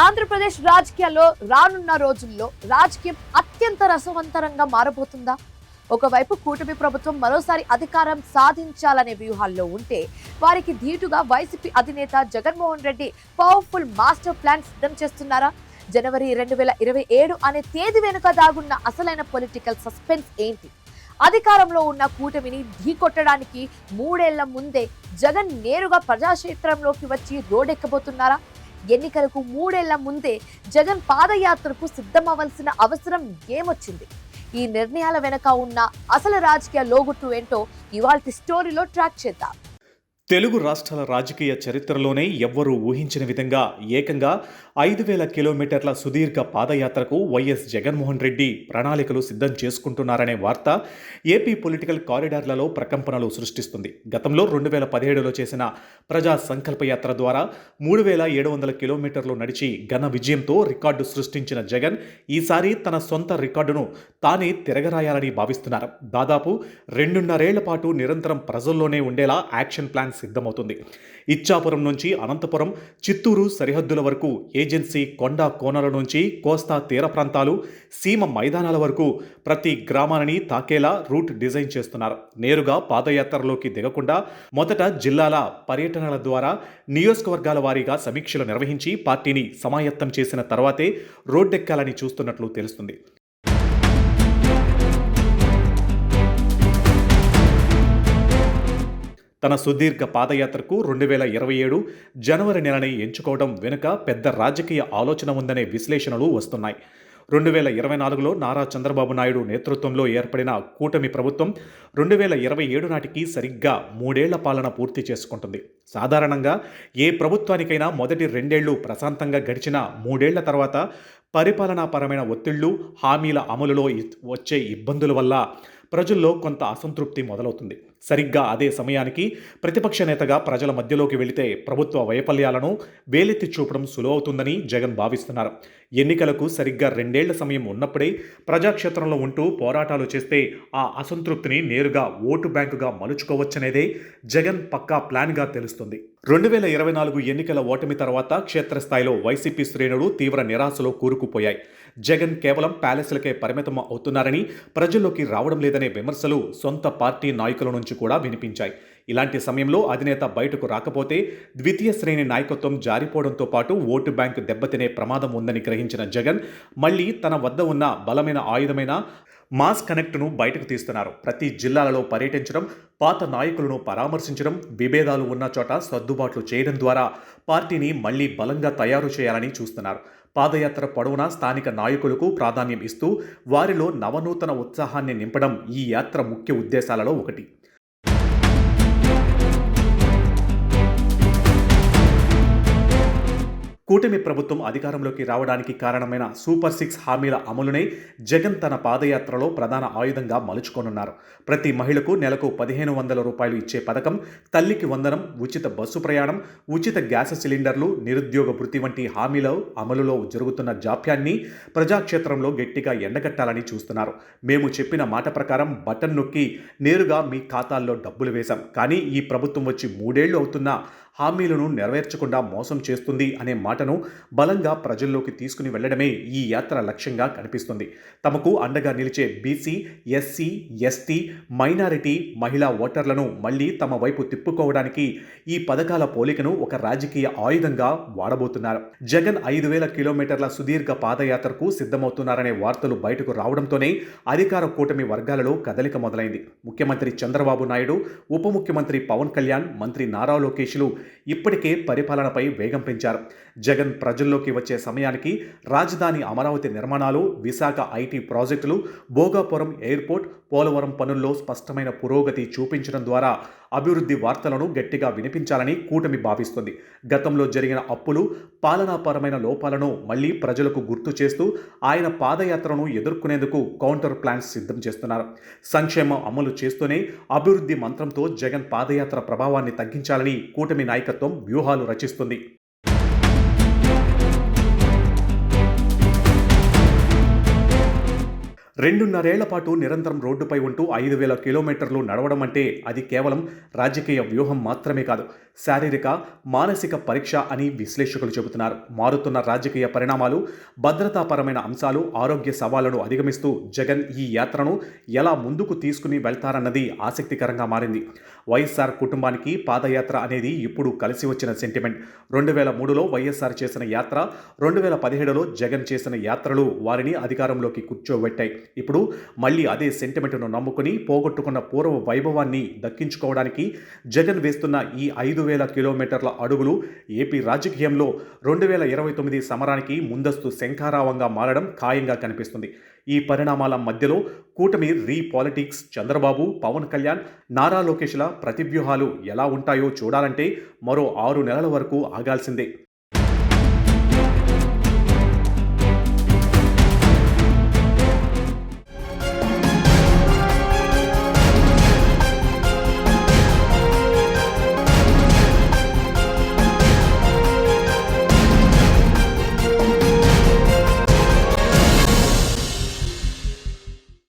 ఆంధ్రప్రదేశ్ రాజకీయాల్లో రానున్న రోజుల్లో రాజకీయం అత్యంత రసవంతరంగా మారబోతుందా? ఒకవైపు కూటమి ప్రభుత్వం మరోసారి అధికారం సాధించాలనే వ్యూహాల్లో ఉంటే, వారికి ధీటుగా వైసీపీ అధినేత Jaganmohan Reddy powerful master plan సిద్ధం చేస్తున్నారా? జనవరి 2027 అనే తేదీ వెనుక దాగున్న అసలైన పొలిటికల్ సస్పెన్స్ ఏంటి? అధికారంలో ఉన్న కూటమిని ఢీకొట్టడానికి 3 ఏళ్ల ముందే జగన్ నేరుగా ప్రజాక్షేత్రంలోకి వచ్చి రోడ్డెక్కబోతున్నారా? ఎన్నికలకు 3 ఏళ్ల ముందే జగన్ పాదయాత్రకు సిద్ధమవ్వాల్సిన అవసరం ఏమొచ్చింది? ఈ నిర్ణయాల వెనక ఉన్న అసలు రాజకీయ లోగుట్టు ఏంటో ఇవాల్టి స్టోరీలో ట్రాక్ చేద్దాం. తెలుగు రాష్ట్రాల రాజకీయ చరిత్రలోనే ఎవ్వరూ ఊహించిన విధంగా ఏకంగా 5,000 కిలోమీటర్ల సుదీర్ఘ పాదయాత్రకు వైఎస్ జగన్మోహన్ రెడ్డి ప్రణాళికలు సిద్ధం చేసుకుంటున్నారనే వార్త ఏపీ పొలిటికల్ కారిడార్లలో ప్రకంపనలు సృష్టిస్తుంది. గతంలో 2017లో చేసిన ప్రజా సంకల్ప యాత్ర ద్వారా 3,700 కిలోమీటర్లు నడిచి ఘన విజయంతో రికార్డు సృష్టించిన జగన్ ఈసారి తన సొంత రికార్డును తానే తిరగరాయాలని భావిస్తున్నారు. దాదాపు 2.5 ఏళ్ల పాటు నిరంతరం ప్రజల్లోనే ఉండేలా యాక్షన్ ప్లాన్ సిద్ధమవుతుంది. ఇచ్చాపురం నుంచి అనంతపురం, చిత్తూరు సరిహద్దుల వరకు, ఏజెన్సీ కొండ కోనల నుంచి కోస్తా తీర ప్రాంతాలు, సీమ మైదానాల వరకు ప్రతి గ్రామాలని తాకేలా రూట్ డిజైన్ చేస్తున్నారు. నేరుగా పాదయాత్రలోకి దిగకుండా మొదట జిల్లాల పర్యటనల ద్వారా నియోజకవర్గాల వారీగా సమీక్షలు నిర్వహించి పార్టీని సమాయత్తం చేసిన తర్వాతే రోడ్డెక్కాలని చూస్తున్నట్లు తెలుస్తుంది. తన సుదీర్ఘ పాదయాత్రకు 2027 జనవరి నెలని ఎంచుకోవడం వెనుక పెద్ద రాజకీయ ఆలోచన ఉందనే విశ్లేషణలు వస్తున్నాయి. 2024లో నారా చంద్రబాబు నాయుడు నేతృత్వంలో ఏర్పడిన కూటమి ప్రభుత్వం 2027 నాటికి సరిగ్గా 3 ఏళ్ల పాలన పూర్తి చేసుకుంటుంది. సాధారణంగా ఏ ప్రభుత్వానికైనా మొదటి 2 ఏళ్లు ప్రశాంతంగా గడిచిన 3 ఏళ్ల తర్వాత పరిపాలనాపరమైన ఒత్తిళ్లు, హామీల అమలులో వచ్చే ఇబ్బందుల వల్ల ప్రజల్లో కొంత అసంతృప్తి మొదలవుతుంది. సరిగ్గా అదే సమయానికి ప్రతిపక్ష నేతగా ప్రజల మధ్యలోకి వెళితే ప్రభుత్వ వైఫల్యాలను వేలెత్తి చూపడం సులువవుతుందని జగన్ భావిస్తున్నారు. ఎన్నికలకు సరిగ్గా 2 ఏళ్ల సమయం ఉన్నప్పుడే ప్రజాక్షేత్రంలో ఉంటూ పోరాటాలు చేస్తే ఆ అసంతృప్తిని నేరుగా ఓటు బ్యాంకుగా మలుచుకోవచ్చనేదే జగన్ పక్కా ప్లాన్గా తెలుస్తుంది. 2024 ఎన్నికల ఓటమి తర్వాత క్షేత్రస్థాయిలో వైసీపీ శ్రేణులు తీవ్ర నిరాశలో కూరుకుపోయాయి. జగన్ కేవలం ప్యాలెస్లకే పరిమితం అవుతున్నారని, ప్రజల్లోకి రావడం లేదనే విమర్శలు సొంత పార్టీ నాయకుల నుంచి కూడా వినిపించాయి. ఇలాంటి సమయంలో అధినేత బయటకు రాకపోతే ద్వితీయ శ్రేణి నాయకత్వం జారిపోవడంతో పాటు ఓటు బ్యాంకు దెబ్బతినే ప్రమాదం ఉందని గ్రహించిన జగన్ మళ్లీ తన వద్ద ఉన్న బలమైన ఆయుధమైన మాస్ కనెక్ట్ను బయటకు తీస్తున్నారు. ప్రతి జిల్లాలలో పర్యటించడం, పాత నాయకులను పరామర్శించడం, విభేదాలు ఉన్న చోట సర్దుబాట్లు చేయడం ద్వారా పార్టీని మళ్లీ బలంగా తయారు చేయాలని చూస్తున్నారు. పాదయాత్ర పొడవునా స్థానిక నాయకులకు ప్రాధాన్యం ఇస్తూ వారిలో నవనూతన ఉత్సాహాన్ని నింపడం ఈ యాత్ర ముఖ్య ఉద్దేశాలలో ఒకటి. కూటమి ప్రభుత్వం అధికారంలోకి రావడానికి కారణమైన సూపర్ 6 హామీల అమలునే జగన్ తన పాదయాత్రలో ప్రధాన ఆయుధంగా మలుచుకోనున్నారు. ప్రతి మహిళకు నెలకు 1,500 రూపాయలు ఇచ్చే పథకం, తల్లికి వందనం, ఉచిత బస్సు ప్రయాణం, ఉచిత గ్యాస్ సిలిండర్లు, నిరుద్యోగ వృత్తి వంటి హామీల అమలులో జరుగుతున్న జాప్యాన్ని ప్రజాక్షేత్రంలో గట్టిగా ఎండగట్టాలని చూస్తున్నారు. మేము చెప్పిన మాట ప్రకారం బటన్ నొక్కి నేరుగా మీ ఖాతాల్లో డబ్బులు వేశాం, కానీ ఈ ప్రభుత్వం వచ్చి 3 ఏళ్లు అవుతున్నా హామీలను నెరవేర్చకుండా మోసం చేస్తుంది అనే మాటను బలంగా ప్రజల్లోకి తీసుకుని వెళ్లడమే ఈ యాత్ర లక్ష్యంగా కనిపిస్తుంది. తమకు అండగా నిలిచే బీసీ, ఎస్సీ, ఎస్టీ, మైనారిటీ, మహిళా ఓటర్లను మళ్లీ తమ వైపు తిప్పుకోవడానికి ఈ పథకాల పోలికను ఒక రాజకీయ ఆయుధంగా వాడబోతున్నారు. జగన్ 5,000 కిలోమీటర్ల సుదీర్ఘ పాదయాత్రకు సిద్ధమవుతున్నారనే వార్తలు బయటకు రావడంతోనే అధికార కూటమి వర్గాలలో కదలిక మొదలైంది. ముఖ్యమంత్రి చంద్రబాబు నాయుడు, ఉప ముఖ్యమంత్రి పవన్ కళ్యాణ్, మంత్రి నారా లోకేష్లు ఇప్పటికే పరిపాలనపై వేగం పెంచారు. జగన్ ప్రజల్లోకి వచ్చే సమయానికి రాజధాని అమరావతి నిర్మాణాలు, విశాఖ ఐటీ ప్రాజెక్టులు, భోగాపురం ఎయిర్పోర్ట్, పోలవరం పనుల్లో స్పష్టమైన పురోగతి చూపించడం ద్వారా అభివృద్ధి వార్తలను గట్టిగా వినిపించాలని కూటమి భావిస్తుంది. గతంలో జరిగిన అప్పులు, పాలనాపరమైన లోపాలను మళ్లీ ప్రజలకు గుర్తు చేస్తూ ఆయన పాదయాత్రను ఎదుర్కొనేందుకు కౌంటర్ ప్లాన్స్ సిద్ధం చేస్తున్నారు. సంక్షేమం అమలు చేస్తూనే అభివృద్ధి మంత్రంతో జగన్ పాదయాత్ర ప్రభావాన్ని తగ్గించాలని కూటమి నాయకత్వం వ్యూహాలు రచిస్తుంది. 2.5 ఏళ్ల పాటు నిరంతరం రోడ్డుపై ఉంటూ 5,000 కిలోమీటర్లు నడవడం అంటే అది కేవలం రాజకీయ వ్యూహం మాత్రమే కాదు. శారీరక, మానసిక పరీక్ష అని విశ్లేషకులు చెబుతున్నారు. మారుతున్న రాజకీయ పరిణామాలు, భద్రతాపరమైన అంశాలు, ఆరోగ్య సవాళ్లను అధిగమిస్తూ జగన్ ఈ యాత్రను ఎలా ముందుకు తీసుకుని వెళ్తారన్నది ఆసక్తికరంగా మారింది. వైఎస్ఆర్ కుటుంబానికి పాదయాత్ర అనేది ఇప్పుడు కలిసి వచ్చిన సెంటిమెంట్. 2003లో వైఎస్ఆర్ చేసిన యాత్ర, 2017లో జగన్ చేసిన యాత్రలు వారిని అధికారంలోకి కూర్చోబెట్టాయి. ఇప్పుడు మళ్ళీ అదే సెంటిమెంట్ను నమ్ముకుని పోగొట్టుకున్న పూర్వ వైభవాన్ని దక్కించుకోవడానికి జగన్ వేస్తున్న ఈ 5,000 కిలోమీటర్ల అడుగులు ఏపీ రాజకీయంలో 2029 సమరానికి ముందస్తు శంఖారావంగా మారడం ఖాయంగా కనిపిస్తుంది. ఈ పరిణామాల మధ్యలో కూటమి పాలిటిక్స్, చంద్రబాబు, పవన్ కళ్యాణ్, నారా లోకేష్ల ప్రతివ్యూహాలు ఎలా ఉంటాయో చూడాలంటే మరో 6 నెలల వరకు ఆగాల్సిందే.